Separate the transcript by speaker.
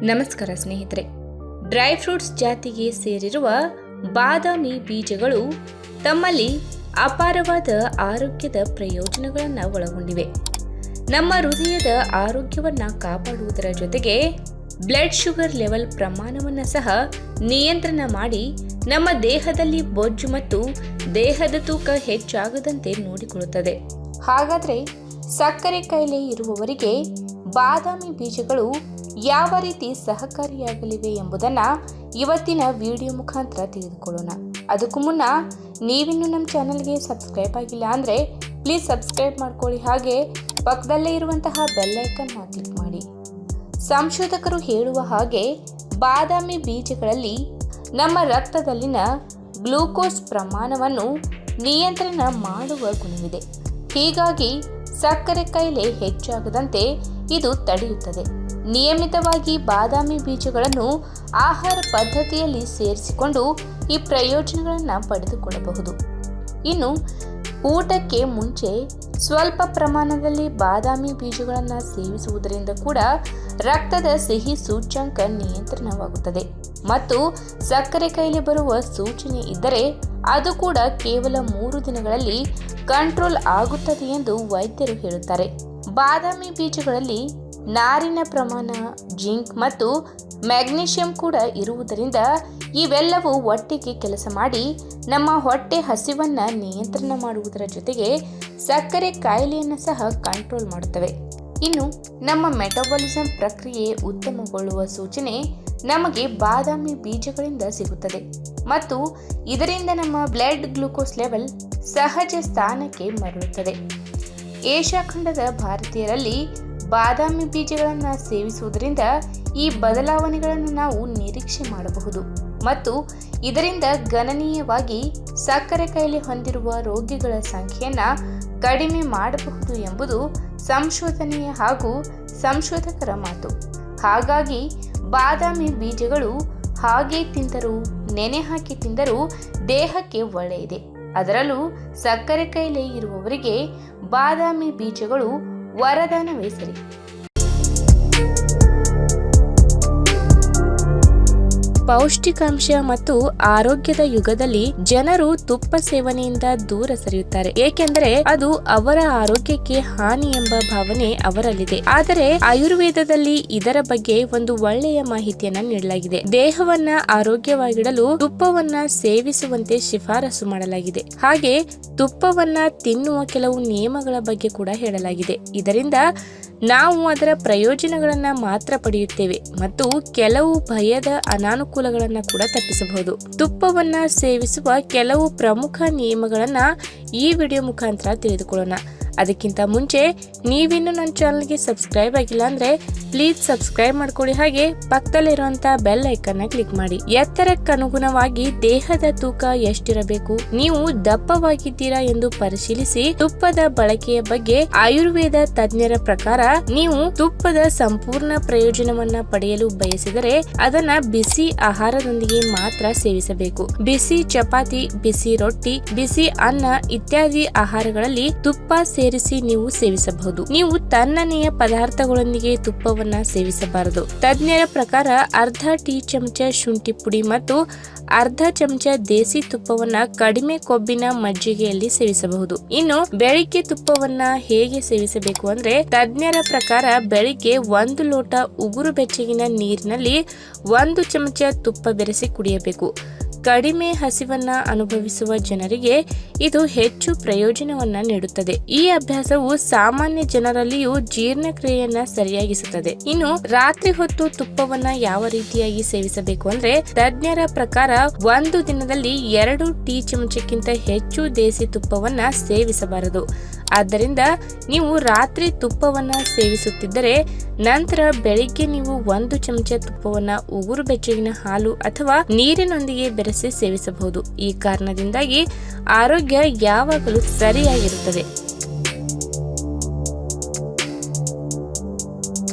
Speaker 1: ನಮಸ್ಕಾರ ಸ್ನೇಹಿತರೆ. Dry fruits ಜಾತಿಗೆ ಸೇರಿರುವ ಬಾದಾಮಿ ಬೀಜಗಳು ತಮ್ಮಲ್ಲಿ ಅಪಾರವಾದ ಆರೋಗ್ಯದ ಪ್ರಯೋಜನಗಳನ್ನು ಒಳಗೊಂಡಿವೆ. ನಮ್ಮ ಹೃದಯದ ಆರೋಗ್ಯವನ್ನು ಕಾಪಾಡುವುದರ ಜೊತೆಗೆ ಬ್ಲಡ್ ಶುಗರ್ ಲೆವೆಲ್ ಪ್ರಮಾಣವನ್ನು ಸಹ ನಿಯಂತ್ರಣ ಮಾಡಿ ನಮ್ಮ ದೇಹದಲ್ಲಿ ಬೊಜ್ಜು ಮತ್ತು ದೇಹದ ತೂಕ ಹೆಚ್ಚಾಗದಂತೆ ನೋಡಿಕೊಳ್ಳುತ್ತದೆ. ಹಾಗಾದರೆ ಸಕ್ಕರೆ ಕಾಯಿಲೆ ಇರುವವರಿಗೆ ಬಾದಾಮಿ ಬೀಜಗಳು ಯಾವ ರೀತಿ ಸಹಕಾರಿಯಾಗಲಿವೆ ಎಂಬುದನ್ನು ಇವತ್ತಿನ ವಿಡಿಯೋ ಮುಖಾಂತರ ತಿಳಿದುಕೊಳ್ಳೋಣ. ಅದಕ್ಕೂ ಮುನ್ನ ನೀವಿನ್ನೂ ನಮ್ಮ ಚಾನಲ್ಗೆ ಸಬ್ಸ್ಕ್ರೈಬ್ ಆಗಿಲ್ಲ ಅಂದರೆ ಪ್ಲೀಸ್ ಸಬ್ಸ್ಕ್ರೈಬ್ ಮಾಡ್ಕೊಳ್ಳಿ, ಹಾಗೆ ಪಕ್ಕದಲ್ಲೇ ಇರುವಂತಹ ಬೆಲ್ ಐಕನ್ನ ಕ್ಲಿಕ್ ಮಾಡಿ. ಸಂಶೋಧಕರು ಹೇಳುವ ಹಾಗೆ ಬಾದಾಮಿ ಬೀಜಗಳಲ್ಲಿ ನಮ್ಮ ರಕ್ತದಲ್ಲಿನ ಗ್ಲೂಕೋಸ್ ಪ್ರಮಾಣವನ್ನು ನಿಯಂತ್ರಣ ಮಾಡುವ ಗುಣವಿದೆ. ಹೀಗಾಗಿ ಸಕ್ಕರೆ ಕಾಯಿಲೆ ಹೆಚ್ಚಾಗದಂತೆ ಇದು ತಡೆಯುತ್ತದೆ. ನಿಯಮಿತವಾಗಿ ಬಾದಾಮಿ ಬೀಜಗಳನ್ನು ಆಹಾರ ಪದ್ಧತಿಯಲ್ಲಿ ಸೇರಿಸಿಕೊಂಡು ಈ ಪ್ರಯೋಜನಗಳನ್ನು ಪಡೆದುಕೊಳ್ಳಬಹುದು. ಇನ್ನು ಊಟಕ್ಕೆ ಮುಂಚೆ ಸ್ವಲ್ಪ ಪ್ರಮಾಣದಲ್ಲಿ ಬಾದಾಮಿ ಬೀಜಗಳನ್ನು ಸೇವಿಸುವುದರಿಂದ ಕೂಡ ರಕ್ತದ ಸಿಹಿ ಸೂಚ್ಯಂಕ ನಿಯಂತ್ರಣವಾಗುತ್ತದೆ ಮತ್ತು ಸಕ್ಕರೆ ಕಾಯಿಲೆ ಬರುವ ಸೂಚನೆ ಇದ್ದರೆ ಅದು ಕೂಡ ಕೇವಲ 3 ದಿನಗಳಲ್ಲಿ ಕಂಟ್ರೋಲ್ ಆಗುತ್ತದೆ ಎಂದು ವೈದ್ಯರು ಹೇಳುತ್ತಾರೆ. ಬಾದಾಮಿ ಬೀಜಗಳಲ್ಲಿ ನಾರಿನ ಪ್ರಮಾಣ, ಜಿಂಕ್ ಮತ್ತು ಮ್ಯಾಗ್ನೀಷಿಯಂ ಕೂಡ ಇರುವುದರಿಂದ ಇವೆಲ್ಲವೂ ಒಟ್ಟಿಗೆ ಕೆಲಸ ಮಾಡಿ ನಮ್ಮ ಹೊಟ್ಟೆ ಹಸಿವನ್ನು ನಿಯಂತ್ರಣ ಮಾಡುವುದರ ಜೊತೆಗೆ ಸಕ್ಕರೆ ಕಾಯಿಲೆಯನ್ನು ಸಹ ಕಂಟ್ರೋಲ್ ಮಾಡುತ್ತವೆ. ಇನ್ನು ನಮ್ಮ ಮೆಟಬಾಲಿಸಂ ಪ್ರಕ್ರಿಯೆ ಉತ್ತಮಗೊಳ್ಳುವ ಸೂಚನೆ ನಮಗೆ ಬಾದಾಮಿ ಬೀಜಗಳಿಂದ ಸಿಗುತ್ತದೆ ಮತ್ತು ಇದರಿಂದ ನಮ್ಮ ಬ್ಲಡ್ ಗ್ಲೂಕೋಸ್ ಲೆವೆಲ್ ಸಹಜ ಸ್ಥಾನಕ್ಕೆ ಮರಳುತ್ತದೆ. ಏಷ್ಯಾ ಖಂಡದ ಭಾರತೀಯರಲ್ಲಿ ಬಾದಾಮಿ ಬೀಜಗಳನ್ನು ಸೇವಿಸುವುದರಿಂದ ಈ ಬದಲಾವಣೆಗಳನ್ನು ನಾವು ನಿರೀಕ್ಷೆ ಮಾಡಬಹುದು ಮತ್ತು ಇದರಿಂದ ಗಣನೀಯವಾಗಿ ಸಕ್ಕರೆ ಕಾಯಿಲೆ ಹೊಂದಿರುವ ರೋಗಿಗಳ ಸಂಖ್ಯೆಯನ್ನು ಕಡಿಮೆ ಮಾಡಬಹುದು ಎಂಬುದು ಸಂಶೋಧನೆಯ ಹಾಗೂ ಸಂಶೋಧಕರ ಮಾತು. ಹಾಗಾಗಿ ಬಾದಾಮಿ ಬೀಜಗಳು ಹಾಗೆ ತಿಂದರೂ ನೆನೆ ಹಾಕಿ ತಿಂದರೂ ದೇಹಕ್ಕೆ ಒಳ್ಳೆಯದೆ. ಅದರಲ್ಲೂ ಸಕ್ಕರೆ ಕಾಯಿಲೆ ಇರುವವರಿಗೆ ಬಾದಾಮಿ ಬೀಜಗಳು ವರದಾನವೇ ಸರಿ. ಪೌಷ್ಟಿಕಾಂಶ ಮತ್ತು ಆರೋಗ್ಯದ ಯುಗದಲ್ಲಿ ಜನರು ತುಪ್ಪ ಸೇವನೆಯಿಂದ ದೂರ ಸರಿಯುತ್ತಾರೆ, ಏಕೆಂದರೆ ಅದು ಅವರ ಆರೋಗ್ಯಕ್ಕೆ ಹಾನಿ ಎಂಬ ಭಾವನೆ ಅವರಲ್ಲಿದೆ. ಆದರೆ ಆಯುರ್ವೇದದಲ್ಲಿ ಇದರ ಬಗ್ಗೆ ಒಂದು ಒಳ್ಳೆಯ ಮಾಹಿತಿಯನ್ನ ನೀಡಲಾಗಿದೆ. ದೇಹವನ್ನ ಆರೋಗ್ಯವಾಗಿಡಲು ತುಪ್ಪವನ್ನ ಸೇವಿಸುವಂತೆ ಶಿಫಾರಸು ಮಾಡಲಾಗಿದೆ. ಹಾಗೆ ತುಪ್ಪವನ್ನ ತಿನ್ನುವ ಕೆಲವು ನಿಯಮಗಳ ಬಗ್ಗೆ ಕೂಡ ಹೇಳಲಾಗಿದೆ. ಇದರಿಂದ ನಾವು ಅದರ ಪ್ರಯೋಜನಗಳನ್ನ ಮಾತ್ರ ಪಡೆಯುತ್ತೇವೆ ಮತ್ತು ಕೆಲವು ಭಯದ ಅನಾನುಕೂಲಗಳನ್ನ ಕೂಡ ತಪ್ಪಿಸಬಹುದು. ತುಪ್ಪವನ್ನ ಸೇವಿಸುವ ಕೆಲವು ಪ್ರಮುಖ ನಿಯಮಗಳನ್ನ ಈ ವಿಡಿಯೋ ಮುಖಾಂತರ ತಿಳಿದುಕೊಳ್ಳೋಣ. ಅದಕ್ಕಿಂತ ಮುಂಚೆ ನೀವಿನ್ನೂ ನನ್ನ ಚಾನಲ್ಗೆ ಸಬ್ಸ್ಕ್ರೈಬ್ ಆಗಿಲ್ಲ ಅಂದ್ರೆ ಪ್ಲೀಸ್ ಸಬ್ಸ್ಕ್ರೈಬ್ ಮಾಡ್ಕೊಳ್ಳಿ, ಹಾಗೆ ಪಕ್ಕದಲ್ಲಿರುವಂತಹ ಬೆಲ್ ಐಕನ್ನ ಕ್ಲಿಕ್ ಮಾಡಿ. ಎತ್ತರಕ್ಕನುಗುಣವಾಗಿ ದೇಹದ ತೂಕ ಎಷ್ಟಿರಬೇಕು, ನೀವು ದಪ್ಪವಾಗಿದ್ದೀರಾ ಎಂದು ಪರಿಶೀಲಿಸಿ ತುಪ್ಪದ ಬಳಕೆಯ ಬಗ್ಗೆ ಆಯುರ್ವೇದ ತಜ್ಞರ ಪ್ರಕಾರ ನೀವು ತುಪ್ಪದ ಸಂಪೂರ್ಣ ಪ್ರಯೋಜನವನ್ನ ಪಡೆಯಲು ಬಯಸಿದರೆ ಅದನ್ನ ಬಿಸಿ ಆಹಾರದೊಂದಿಗೆ ಮಾತ್ರ ಸೇವಿಸಬೇಕು. ಬಿಸಿ ಚಪಾತಿ, ಬಿಸಿ ರೊಟ್ಟಿ, ಬಿಸಿ ಅನ್ನ ಇತ್ಯಾದಿ ಆಹಾರಗಳಲ್ಲಿ ತುಪ್ಪ ಸೇರಿಸಿ ನೀವು ಸೇವಿಸಬಹುದು. ನೀವು ತಣ್ಣನೆಯ ಪದಾರ್ಥಗಳೊಂದಿಗೆ ತುಪ್ಪವನ್ನ ಸೇವಿಸಬಾರದು. ತಜ್ಞರ ಪ್ರಕಾರ ಅರ್ಧ ಟೀ ಚಮಚ ಶುಂಠಿ ಪುಡಿ ಮತ್ತು ಅರ್ಧ ಚಮಚ ದೇಸಿ ತುಪ್ಪವನ್ನ ಕಡಿಮೆ ಕೊಬ್ಬಿನ ಮಜ್ಜಿಗೆಯಲ್ಲಿ ಸೇವಿಸಬಹುದು. ಇನ್ನು ಬೆಳಿಗ್ಗೆ ತುಪ್ಪವನ್ನ ಹೇಗೆ ಸೇವಿಸಬೇಕು ಅಂದ್ರೆ ತಜ್ಞರ ಪ್ರಕಾರ ಬೆಳಿಗ್ಗೆ 1 ಲೋಟ ಉಗುರು ಬೆಚ್ಚಗಿನ ನೀರಿನಲ್ಲಿ 1 ಚಮಚ ತುಪ್ಪ ಬೆರೆಸಿ ಕುಡಿಯಬೇಕು. ಕಡಿಮೆ ಹಸಿವನ್ನ ಅನುಭವಿಸುವ ಜನರಿಗೆ ಇದು ಹೆಚ್ಚು ಪ್ರಯೋಜನವನ್ನ ನೀಡುತ್ತದೆ. ಈ ಅಭ್ಯಾಸವು ಸಾಮಾನ್ಯ ಜನರಲ್ಲಿಯೂ ಜೀರ್ಣಕ್ರಿಯೆಯನ್ನ ಸರಿಯಾಗಿಸುತ್ತದೆ. ಇನ್ನು ರಾತ್ರಿ ಹೊತ್ತು ತುಪ್ಪವನ್ನ ಯಾವ ರೀತಿಯಾಗಿ ಸೇವಿಸಬೇಕು ಅಂದ್ರೆ ತಜ್ಞರ ಪ್ರಕಾರ 1 ದಿನದಲ್ಲಿ 2 ಟೀ ಚಮಚಕ್ಕಿಂತ ಹೆಚ್ಚು ದೇಸಿ ತುಪ್ಪವನ್ನ ಸೇವಿಸಬಾರದು. ಆದ್ದರಿಂದ ನೀವು ರಾತ್ರಿ ತುಪ್ಪವನ್ನ ಸೇವಿಸುತ್ತಿದ್ದರೆ ನಂತರ ಬೆಳಿಗ್ಗೆ ನೀವು 1 ಚಮಚ ತುಪ್ಪವನ್ನ ಉಗುರು ಬೆಚ್ಚಗಿನ ಹಾಲು ಅಥವಾ ನೀರಿನೊಂದಿಗೆ ಬೆರೆಸಿ ಸೇವಿಸಬಹುದು. ಈ ಕಾರಣದಿಂದಾಗಿ ಆರೋಗ್ಯ ಯಾವಾಗಲೂ ಸರಿಯಾಗಿರುತ್ತದೆ.